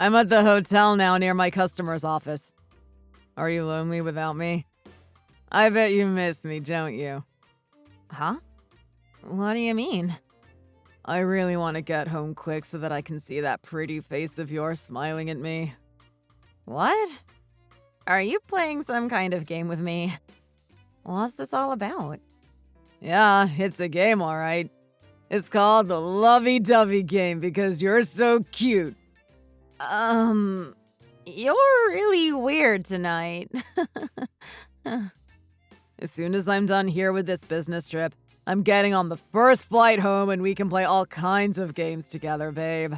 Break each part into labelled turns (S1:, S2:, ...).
S1: I'm at the hotel now near my customer's office. Are you lonely without me? I bet you miss me, don't you?
S2: Huh? What do you mean?
S1: I really want to get home quick so that I can see that pretty face of yours smiling at me.
S2: What? Are you playing some kind of game with me? What's this all about?
S1: Yeah, it's a game, all right. It's called the Lovey-Dovey game because you're so cute.
S2: You're really weird tonight.
S1: As soon as I'm done here with this business trip, I'm getting on the first flight home and we can play all kinds of games together, babe.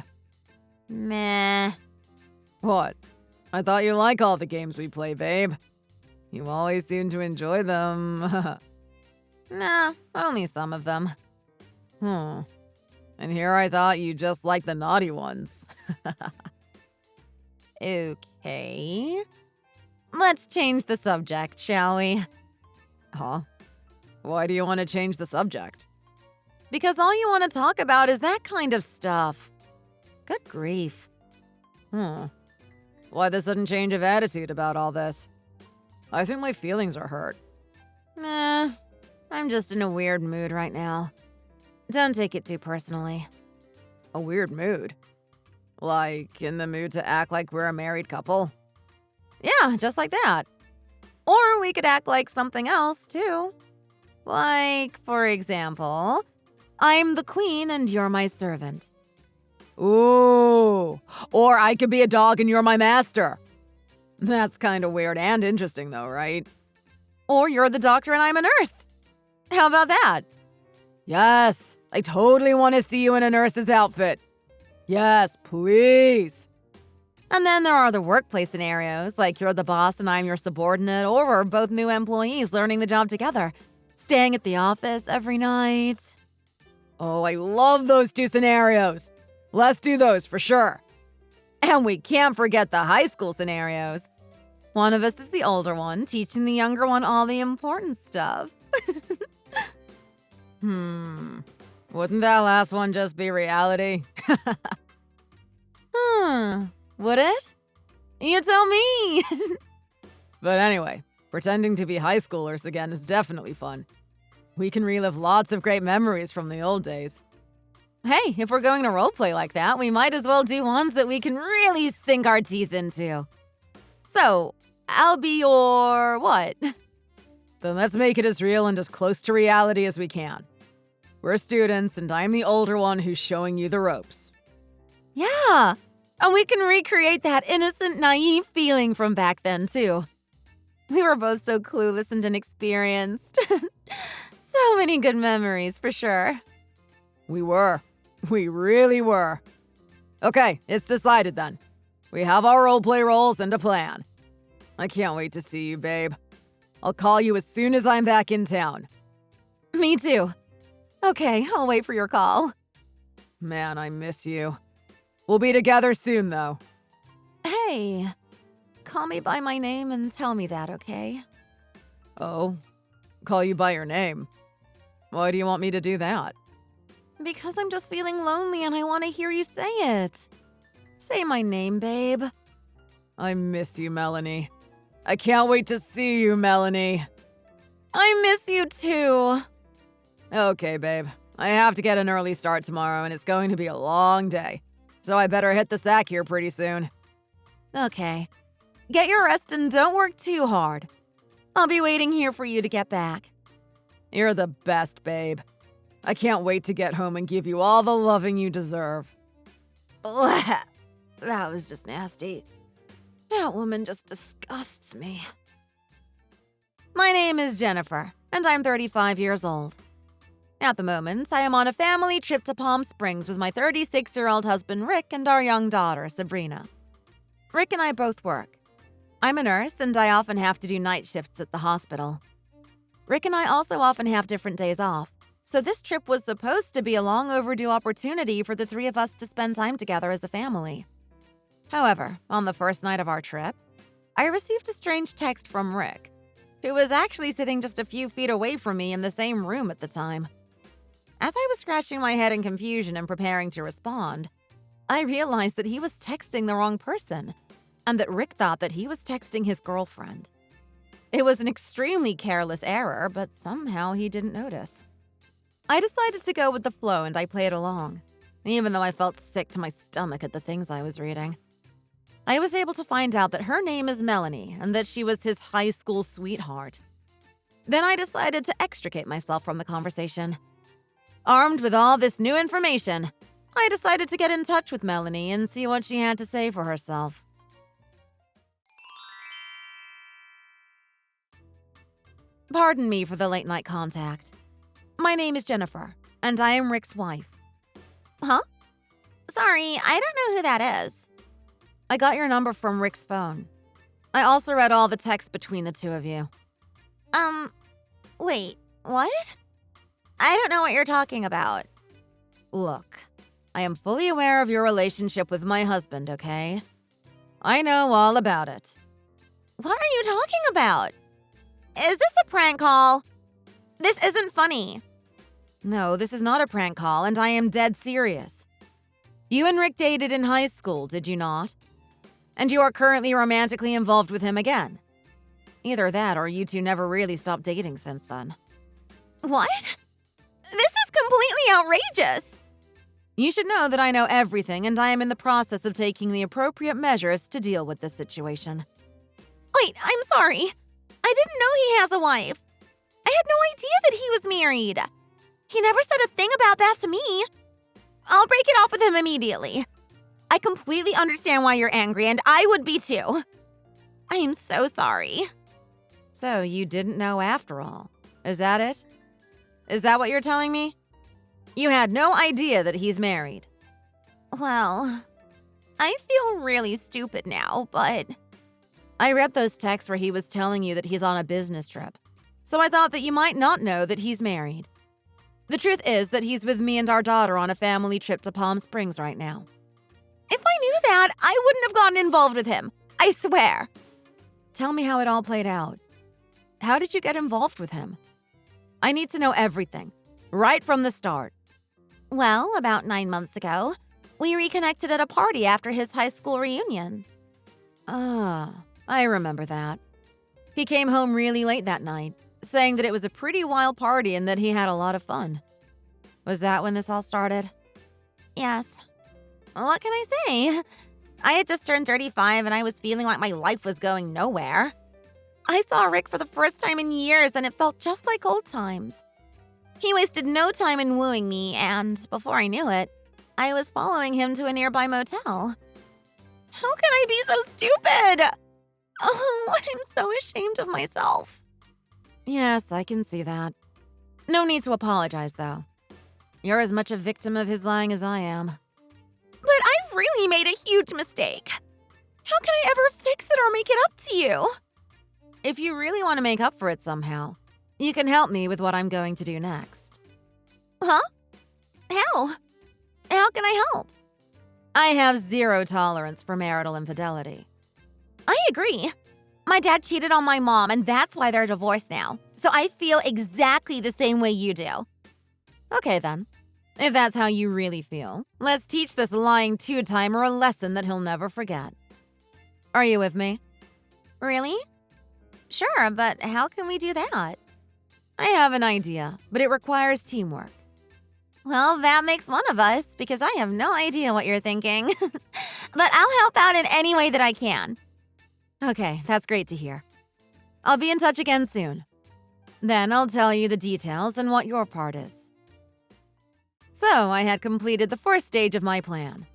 S2: Meh.
S1: What? I thought you like all the games we play, babe. You always seem to enjoy them.
S2: Nah, only some of them.
S1: And here I thought you just liked the naughty ones.
S2: Okay. Let's change the subject, shall we?
S1: Huh? Why do you want to change the subject?
S2: Because all you want to talk about is that kind of stuff. Good grief.
S1: Why the sudden change of attitude about all this? I think my feelings are hurt.
S2: Meh. I'm just in a weird mood right now. Don't take it too personally.
S1: A weird mood? Like, in the mood to act like we're a married couple?
S2: Yeah, just like that. Or we could act like something else, too. Like, for example, I'm the queen and you're my servant.
S1: Ooh. Or I could be a dog and you're my master. That's kind of weird and interesting, though, right?
S2: Or you're the doctor and I'm a nurse. How about that?
S1: Yes, I totally want to see you in a nurse's outfit. Yes, please.
S2: And then there are the workplace scenarios, like you're the boss and I'm your subordinate, or we're both new employees learning the job together, staying at the office every night.
S1: Oh, I love those two scenarios. Let's do those for sure.
S2: And we can't forget the high school scenarios. One of us is the older one, teaching the younger one all the important stuff.
S1: Wouldn't that last one just be reality?
S2: Would it? You tell me.
S1: But anyway, pretending to be high schoolers again is definitely fun. We can relive lots of great memories from the old days.
S2: Hey, if we're going to roleplay like that, we might as well do ones that we can really sink our teeth into. So, I'll be your what?
S1: Then let's make it as real and as close to reality as we can. We're students, and I'm the older one who's showing you the ropes.
S2: Yeah, and we can recreate that innocent, naive feeling from back then, too. We were both so clueless and inexperienced. So many good memories, for sure.
S1: We were. We really were. Okay, it's decided then. We have our roleplay roles and a plan. I can't wait to see you, babe. I'll call you as soon as I'm back in town.
S2: Me too. Okay, I'll wait for your call.
S1: Man, I miss you. We'll be together soon, though.
S2: Hey, call me by my name and tell me that, okay?
S1: Oh? Call you by your name? Why do you want me to do that?
S2: Because I'm just feeling lonely and I want to hear you say it. Say my name, babe.
S1: I miss you, Melanie. I can't wait to see you, Melanie.
S2: I miss you too.
S1: Okay, babe. I have to get an early start tomorrow, and it's going to be a long day. So I better hit the sack here pretty soon.
S2: Okay. Get your rest and don't work too hard. I'll be waiting here for you to get back.
S1: You're the best, babe. I can't wait to get home and give you all the loving you deserve.
S2: Blah. That was just nasty. That woman just disgusts me. My name is Jennifer, and I'm 35 years old. At the moment, I am on a family trip to Palm Springs with my 36-year-old husband Rick and our young daughter, Sabrina. Rick and I both work. I'm a nurse, and I often have to do night shifts at the hospital. Rick and I also often have different days off, so this trip was supposed to be a long overdue opportunity for the three of us to spend time together as a family. However, on the first night of our trip, I received a strange text from Rick, who was actually sitting just a few feet away from me in the same room at the time. As I was scratching my head in confusion and preparing to respond, I realized that he was texting the wrong person, and that Rick thought that he was texting his girlfriend. It was an extremely careless error, but somehow he didn't notice. I decided to go with the flow and I played along, even though I felt sick to my stomach at the things I was reading. I was able to find out that her name is Melanie and that she was his high school sweetheart. Then I decided to extricate myself from the conversation. Armed with all this new information, I decided to get in touch with Melanie and see what she had to say for herself. Pardon me for the late-night contact. My name is Jennifer, and I am Rick's wife. Huh? Sorry, I don't know who that is. I got your number from Rick's phone. I also read all the texts between the two of you. Wait, what? I don't know what you're talking about. Look, I am fully aware of your relationship with my husband, okay? I know all about it. What are you talking about? Is this a prank call? This isn't funny. No, this is not a prank call, and I am dead serious. You and Rick dated in high school, did you not? And you are currently romantically involved with him again. Either that or you two never really stopped dating since then. What? This is completely outrageous. You should know that I know everything, and I am in the process of taking the appropriate measures to deal with this situation. Wait, I'm sorry. I didn't know he has a wife. I had no idea that he was married. He never said a thing about that to me. I'll break it off with him immediately. I completely understand why you're angry, and I would be too. I am so sorry. So you didn't know after all. Is that it? Is that what you're telling me? You had no idea that he's married. Well, I feel really stupid now, but... I read those texts where he was telling you that he's on a business trip, so I thought that you might not know that he's married. The truth is that he's with me and our daughter on a family trip to Palm Springs right now. If I knew that, I wouldn't have gotten involved with him. I swear. Tell me how it all played out. How did you get involved with him? I need to know everything, right from the start. Well, about 9 months ago, we reconnected at a party after his high school reunion. I remember that. He came home really late that night, saying that it was a pretty wild party and that he had a lot of fun. Was that when this all started? Yes. What can I say? I had just turned 35 and I was feeling like my life was going nowhere. I saw Rick for the first time in years and it felt just like old times. He wasted no time in wooing me, and before I knew it, I was following him to a nearby motel. How can I be so stupid? Oh, I'm so ashamed of myself. Yes, I can see that. No need to apologize, though. You're as much a victim of his lying as I am. But I've really made a huge mistake. How can I ever fix it or make it up to you? If you really want to make up for it somehow, you can help me with what I'm going to do next. Huh? How? How can I help? I have zero tolerance for marital infidelity. I agree. My dad cheated on my mom, and that's why they're divorced now. So I feel exactly the same way you do. Okay, then. If that's how you really feel, let's teach this lying two-timer a lesson that he'll never forget. Are you with me? Really? Sure, but how can we do that? I have an idea, but it requires teamwork. Well, that makes one of us, because I have no idea what you're thinking. But I'll help out in any way that I can. Okay, that's great to hear. I'll be in touch again soon. Then I'll tell you the details and what your part is. So I had completed the first stage of my plan.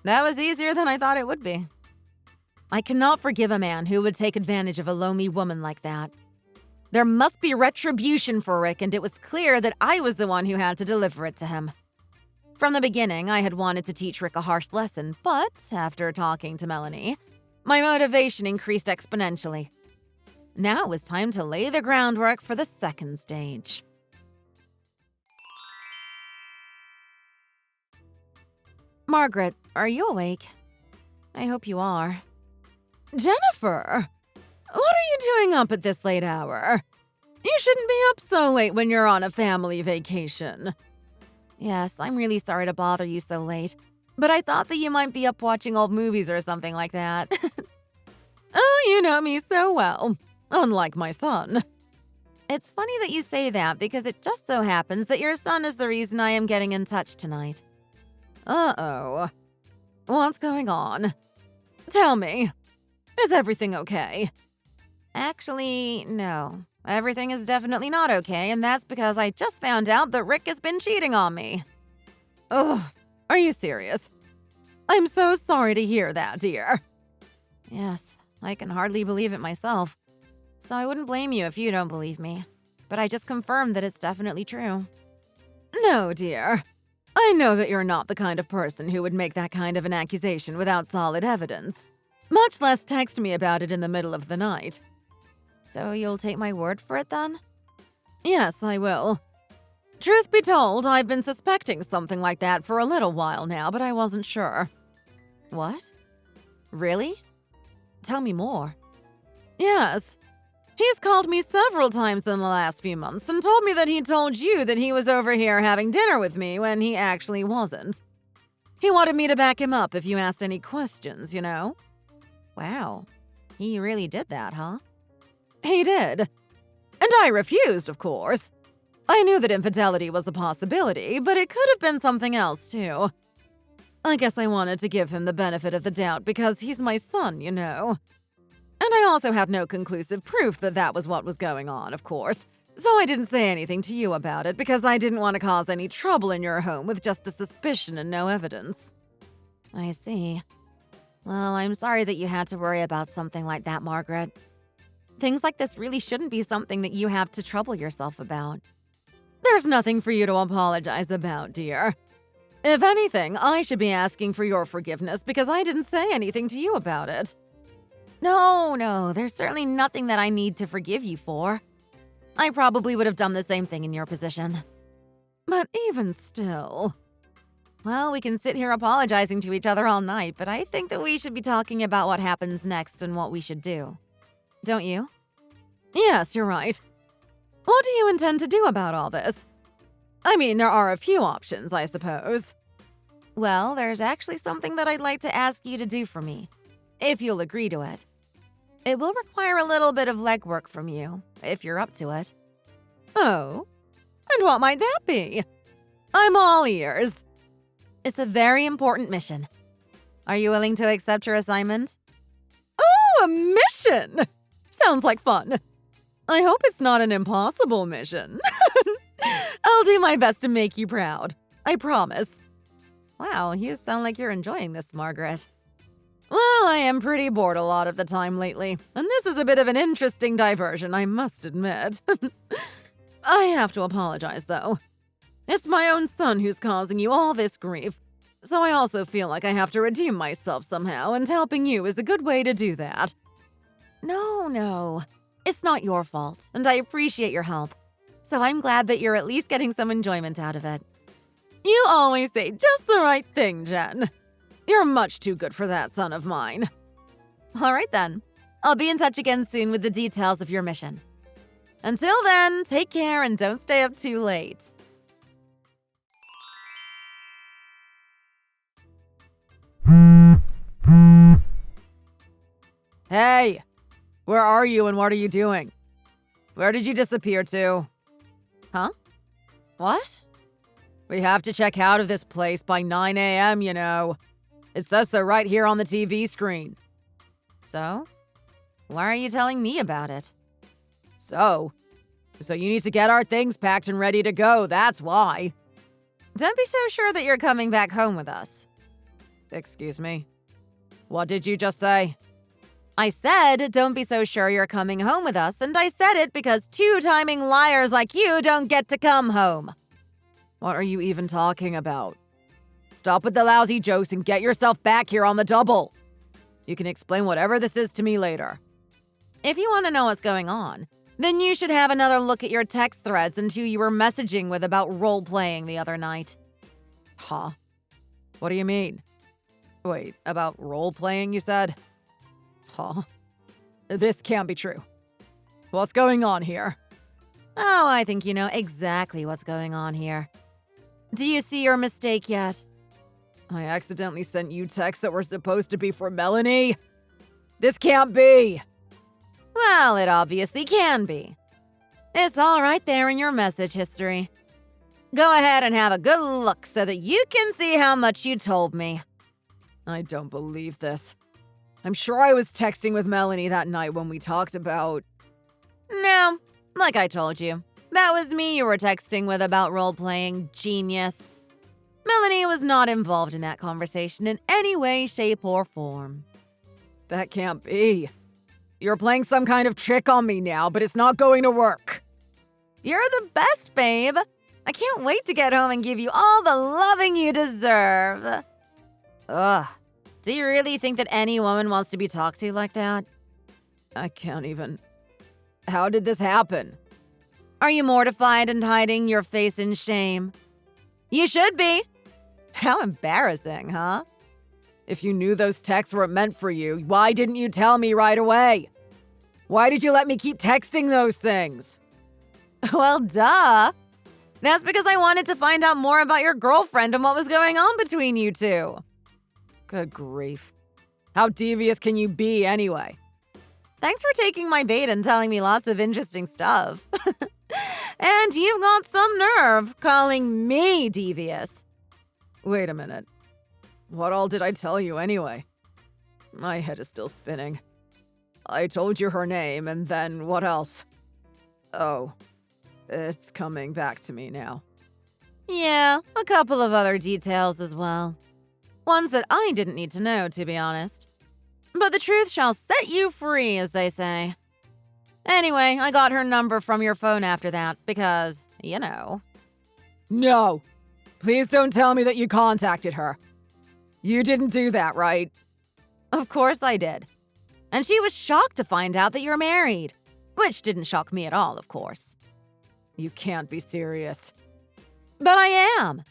S2: That was easier than I thought it would be. I cannot forgive a man who would take advantage of a lonely woman like that. There must be retribution for Rick, and it was clear that I was the one who had to deliver it to him. From the beginning, I had wanted to teach Rick a harsh lesson, but after talking to Melanie, my motivation increased exponentially. Now it was time to lay the groundwork for the second stage. Margaret, are you awake? I hope you are. Jennifer! What are you doing up at this late hour? You shouldn't be up so late when you're on a family vacation. Yes, I'm really sorry to bother you so late, But I thought that you might be up watching old movies or something like that. Oh, you know me so well. Unlike my son. It's funny that you say that because it just so happens that your son is the reason I am getting in touch tonight. Uh-oh. What's going on? Tell me. Is everything okay? Actually, no. Everything is definitely not okay, and that's because I just found out that Rick has been cheating on me. Ugh, are you serious? I'm so sorry to hear that, dear. Yes, I can hardly believe it myself. So I wouldn't blame you if you don't believe me. But I just confirmed that it's definitely true. No, dear. I know that you're not the kind of person who would make that kind of an accusation without solid evidence. Much less text me about it in the middle of the night. So you'll take my word for it then? Yes, I will. Truth be told, I've been suspecting something like that for a little while now, but I wasn't sure. What? Really? Tell me more. Yes. He's called me several times in the last few months and told me that he told you that he was over here having dinner with me when he actually wasn't. He wanted me to back him up if you asked any questions, you know? Wow. He really did that, huh? He did. And I refused, of course. I knew that infidelity was a possibility, but it could have been something else, too. I guess I wanted to give him the benefit of the doubt because he's my son, you know. And I also had no conclusive proof that that was what was going on, of course. So I didn't say anything to you about it because I didn't want to cause any trouble in your home with just a suspicion and no evidence. I see. Well, I'm sorry that you had to worry about something like that, Margaret. Things like this really shouldn't be something that you have to trouble yourself about. There's nothing for you to apologize about, dear. If anything, I should be asking for your forgiveness because I didn't say anything to you about it. No, there's certainly nothing that I need to forgive you for. I probably would have done the same thing in your position. But even still... Well, we can sit here apologizing to each other all night, but I think that we should be talking about what happens next and what we should do. Don't you? Yes, you're right. What do you intend to do about all this? I mean, there are a few options, I suppose. Well, there's actually something that I'd like to ask you to do for me, if you'll agree to it. It will require a little bit of legwork from you, if you're up to it. Oh? And what might that be? I'm all ears. It's a very important mission. Are you willing to accept your assignment? Oh, a mission! Sounds like fun. I hope it's not an impossible mission. I'll do my best to make you proud. I promise. Wow, you sound like you're enjoying this, Margaret. Well, I am pretty bored a lot of the time lately, and this is a bit of an interesting diversion, I must admit. I have to apologize, though. It's my own son who's causing you all this grief, so I also feel like I have to redeem myself somehow, and helping you is a good way to do that. No. It's not your fault, and I appreciate your help. So I'm glad that you're at least getting some enjoyment out of it. You always say just the right thing, Jen. You're much too good for that son of mine. All right then. I'll be in touch again soon with the details of your mission. Until then, take care and don't stay up too late.
S1: Hey! Where are you and what are you doing? Where did you disappear to?
S2: Huh? What?
S1: We have to check out of this place by 9 a.m., you know. It says so right here on the TV screen.
S2: So? Why are you telling me about it?
S1: So you need to get our things packed and ready to go, that's why.
S2: Don't be so sure that you're coming back home with us.
S1: Excuse me? What did you just say?
S2: I said, don't be so sure you're coming home with us, and I said it because two-timing liars like you don't get to come home.
S1: What are you even talking about? Stop with the lousy jokes and get yourself back here on the double. You can explain whatever this is to me later.
S2: If you want to know what's going on, then you should have another look at your text threads and who you were messaging with about role-playing the other night.
S1: Huh? What do you mean? Wait, about role-playing, you said? Huh? This can't be true. What's going on here?
S2: Oh, I think you know exactly what's going on here. Do you see your mistake yet?
S1: I accidentally sent you texts that were supposed to be for Melanie? This can't be!
S2: Well, it obviously can be. It's all right there in your message history. Go ahead and have a good look so that you can see how much you told me.
S1: I don't believe this. I'm sure I was texting with Melanie that night when we talked about…
S2: No, like I told you, that was me you were texting with about role-playing, genius. Melanie was not involved in that conversation in any way, shape, or form.
S1: That can't be. You're playing some kind of trick on me now, but it's not going to work.
S2: You're the best, babe. I can't wait to get home and give you all the loving you deserve. Ugh. Do you really think that any woman wants to be talked to like that?
S1: I can't even… How did this happen?
S2: Are you mortified and hiding your face in shame? You should be. How embarrassing, huh?
S1: If you knew those texts weren't meant for you, why didn't you tell me right away? Why did you let me keep texting those things?
S2: Well, duh. That's because I wanted to find out more about your girlfriend and what was going on between you two.
S1: Good grief. How devious can you be anyway?
S2: Thanks for taking my bait and telling me lots of interesting stuff. And you've got some nerve calling me devious.
S1: Wait a minute. What all did I tell you anyway? My head is still spinning. I told you her name, and then what else? Oh, it's coming back to me now.
S2: Yeah, a couple of other details as well. Ones that I didn't need to know, to be honest. But the truth shall set you free, as they say. Anyway, I got her number from your phone after that, because, you know.
S1: No! Please don't tell me that you contacted her. You didn't do that, right?
S2: Of course I did. And she was shocked to find out that you're married. Which didn't shock me at all, of course.
S1: You can't be serious.
S2: But I am.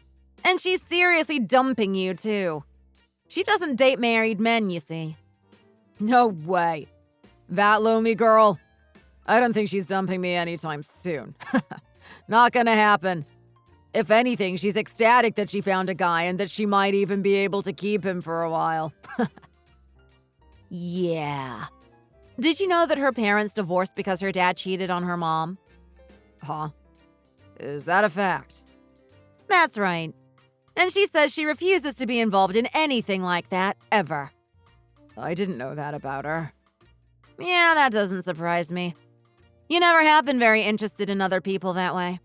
S2: And she's seriously dumping you, too. She doesn't date married men, you see.
S1: No way. That lonely girl? I don't think she's dumping me anytime soon. Not gonna happen. If anything, she's ecstatic that she found a guy and that she might even be able to keep him for a while.
S2: Yeah. Did you know that her parents divorced because her dad cheated on her mom?
S1: Huh? Is that a fact?
S2: That's right. And she says she refuses to be involved in anything like that, ever.
S1: I didn't know that about her.
S2: Yeah, that doesn't surprise me. You never have been very interested in other people that way.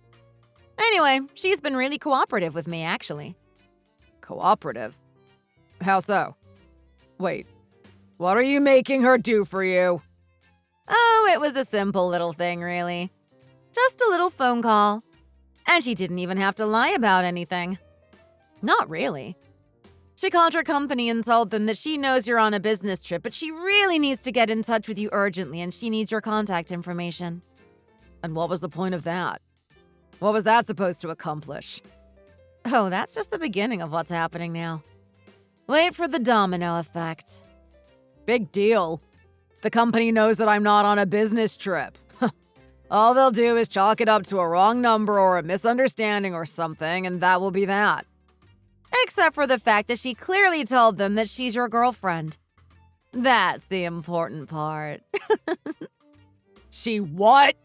S2: Anyway, she's been really cooperative with me, actually.
S1: Cooperative? How so? Wait, what are you making her do for you?
S2: Oh, it was a simple little thing, really. Just a little phone call. And she didn't even have to lie about anything. Not really. She called your company and told them that she knows you're on a business trip, but she really needs to get in touch with you urgently and she needs your contact information.
S1: And what was the point of that? What was that supposed to accomplish?
S2: Oh, that's just the beginning of what's happening now. Wait for the domino effect.
S1: Big deal. The company knows that I'm not on a business trip. All they'll do is chalk it up to a wrong number or a misunderstanding or something, and that will be that.
S2: Except for the fact that she clearly told them that she's your girlfriend. That's the important part.
S1: She what?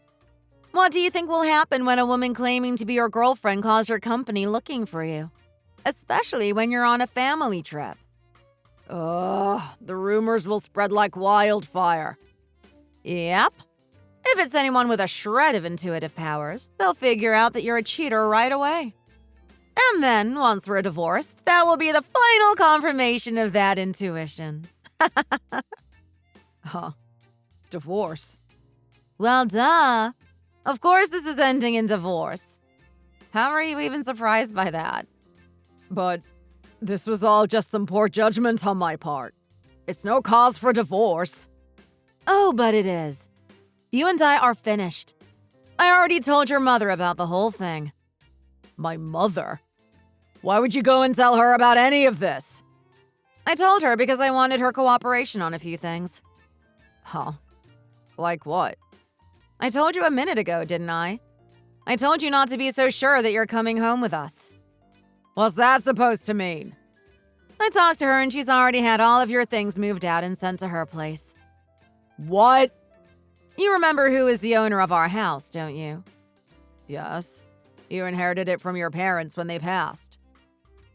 S2: What do you think will happen when a woman claiming to be your girlfriend calls your company looking for you? Especially when you're on a family trip.
S1: Ugh, the rumors will spread like wildfire.
S2: Yep. If it's anyone with a shred of intuitive powers, they'll figure out that you're a cheater right away. And then, once we're divorced, that will be the final confirmation of that intuition.
S1: Huh. Divorce?
S2: Well, duh. Of course this is ending in divorce. How are you even surprised by that?
S1: But this was all just some poor judgment on my part. It's no cause for divorce.
S2: Oh, but it is. You and I are finished. I already told your mother about the whole thing.
S1: My mother? Why would you go and tell her about any of this?
S2: I told her because I wanted her cooperation on a few things.
S1: Huh? Like what?
S2: I told you a minute ago, didn't I? I told you not to be so sure that you're coming home with us.
S1: What's that supposed to mean?
S2: I talked to her and she's already had all of your things moved out and sent to her place.
S1: What?
S2: You remember who is the owner of our house, don't you?
S1: Yes. You inherited it from your parents when they passed.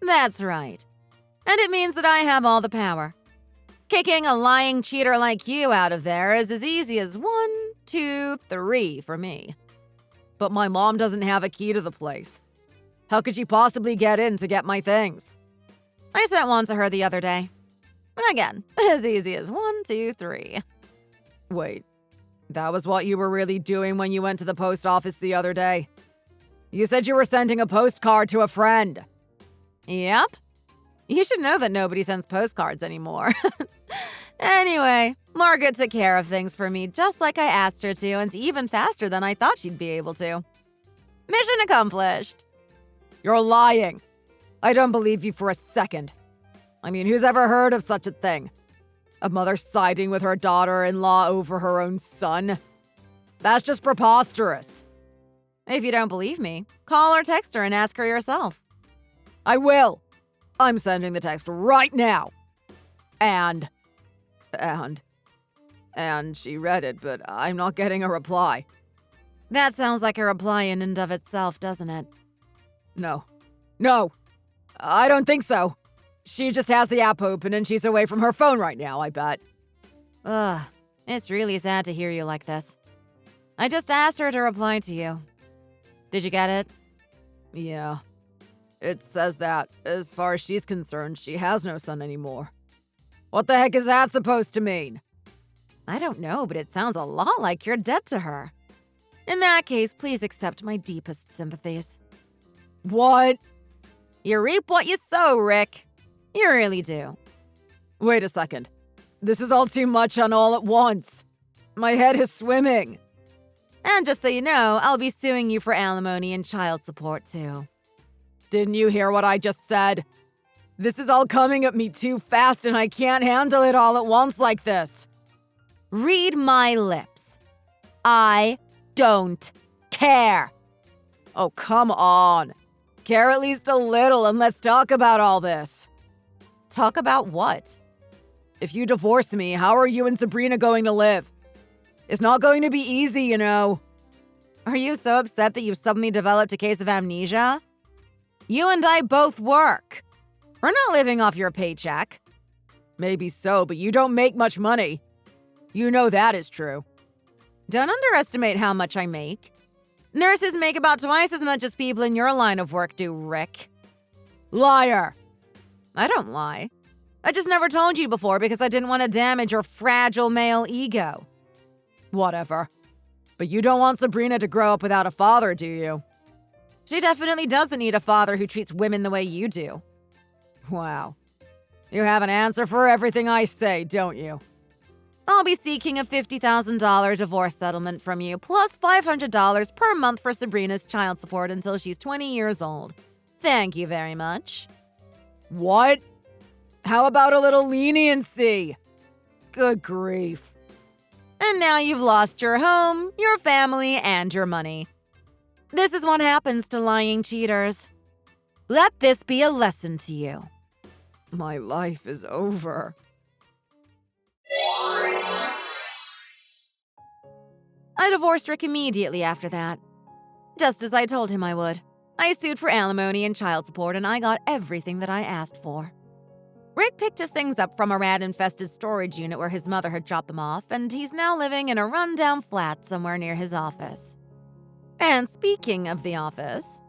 S2: That's right. And it means that I have all the power. Kicking a lying cheater like you out of there is as easy as 1, 2, 3 for me.
S1: But my mom doesn't have a key to the place. How could she possibly get in to get my things?
S2: I sent one to her the other day. Again, as easy as 1, 2, 3.
S1: Wait, that was what you were really doing when you went to the post office the other day? You said you were sending a postcard to a friend.
S2: Yep. You should know that nobody sends postcards anymore. Anyway, Margaret took care of things for me just like I asked her to, and even faster than I thought she'd be able to. Mission accomplished.
S1: You're lying. I don't believe you for a second. I mean, who's ever heard of such a thing? A mother siding with her daughter-in-law over her own son? That's just preposterous.
S2: If you don't believe me, call or text her and ask her yourself.
S1: I will. I'm sending the text right now. And she read it, but I'm not getting a reply.
S2: That sounds like a reply in and of itself, doesn't it?
S1: No, I don't think so. She just has the app open and she's away from her phone right now, I bet.
S2: Ugh, it's really sad to hear you like this. I just asked her to reply to you. Did you get it?
S1: Yeah. It says that, as far as she's concerned, she has no son anymore. What the heck is that supposed to mean?
S2: I don't know, but it sounds a lot like you're dead to her. In that case, please accept my deepest sympathies.
S1: What?
S2: You reap what you sow, Rick. You really do.
S1: Wait a second. This is all too much on all at once. My head is swimming.
S2: And just so you know, I'll be suing you for alimony and child support, too.
S1: Didn't you hear what I just said? This is all coming at me too fast and I can't handle it all at once like this.
S2: Read my lips. I don't care.
S1: Oh, come on. Care at least a little and let's talk about all this.
S2: Talk about what?
S1: If you divorce me, how are you and Sabrina going to live? It's not going to be easy, you know.
S2: Are you so upset that you've suddenly developed a case of amnesia? You and I both work. We're not living off your paycheck.
S1: Maybe so, but you don't make much money. You know that is true.
S2: Don't underestimate how much I make. Nurses make about twice as much as people in your line of work do, Rick.
S1: Liar!
S2: I don't lie. I just never told you before because I didn't want to damage your fragile male ego.
S1: Whatever. But you don't want Sabrina to grow up without a father, do you?
S2: She definitely doesn't need a father who treats women the way you do.
S1: Wow. You have an answer for everything I say, don't you?
S2: I'll be seeking a $50,000 divorce settlement from you, plus $500 per month for Sabrina's child support until she's 20 years old. Thank you very much.
S1: What? How about a little leniency? Good grief.
S2: And now you've lost your home, your family, and your money. This is what happens to lying cheaters. Let this be a lesson to you.
S1: My life is over.
S2: I divorced Rick immediately after that. Just as I told him I would. I sued for alimony and child support, and I got everything that I asked for. Rick picked his things up from a rat-infested storage unit where his mother had dropped them off, and he's now living in a rundown flat somewhere near his office. And speaking of the office,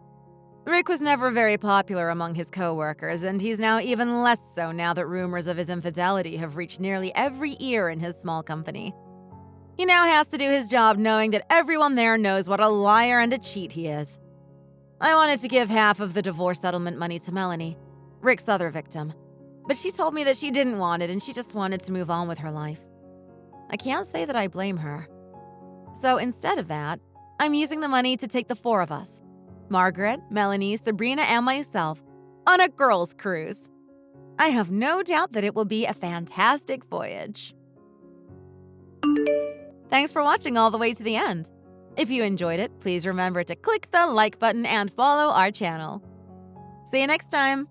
S2: Rick was never very popular among his co-workers, and he's now even less so now that rumors of his infidelity have reached nearly every ear in his small company. He now has to do his job knowing that everyone there knows what a liar and a cheat he is. I wanted to give half of the divorce settlement money to Melanie, Rick's other victim, but she told me that she didn't want it and she just wanted to move on with her life. I can't say that I blame her. So instead of that, I'm using the money to take the four of us, Margaret, Melanie, Sabrina, and myself, on a girls' cruise. I have no doubt that it will be a fantastic voyage. Thanks for watching all the way to the end. If you enjoyed it, please remember to click the like button and follow our channel. See you next time!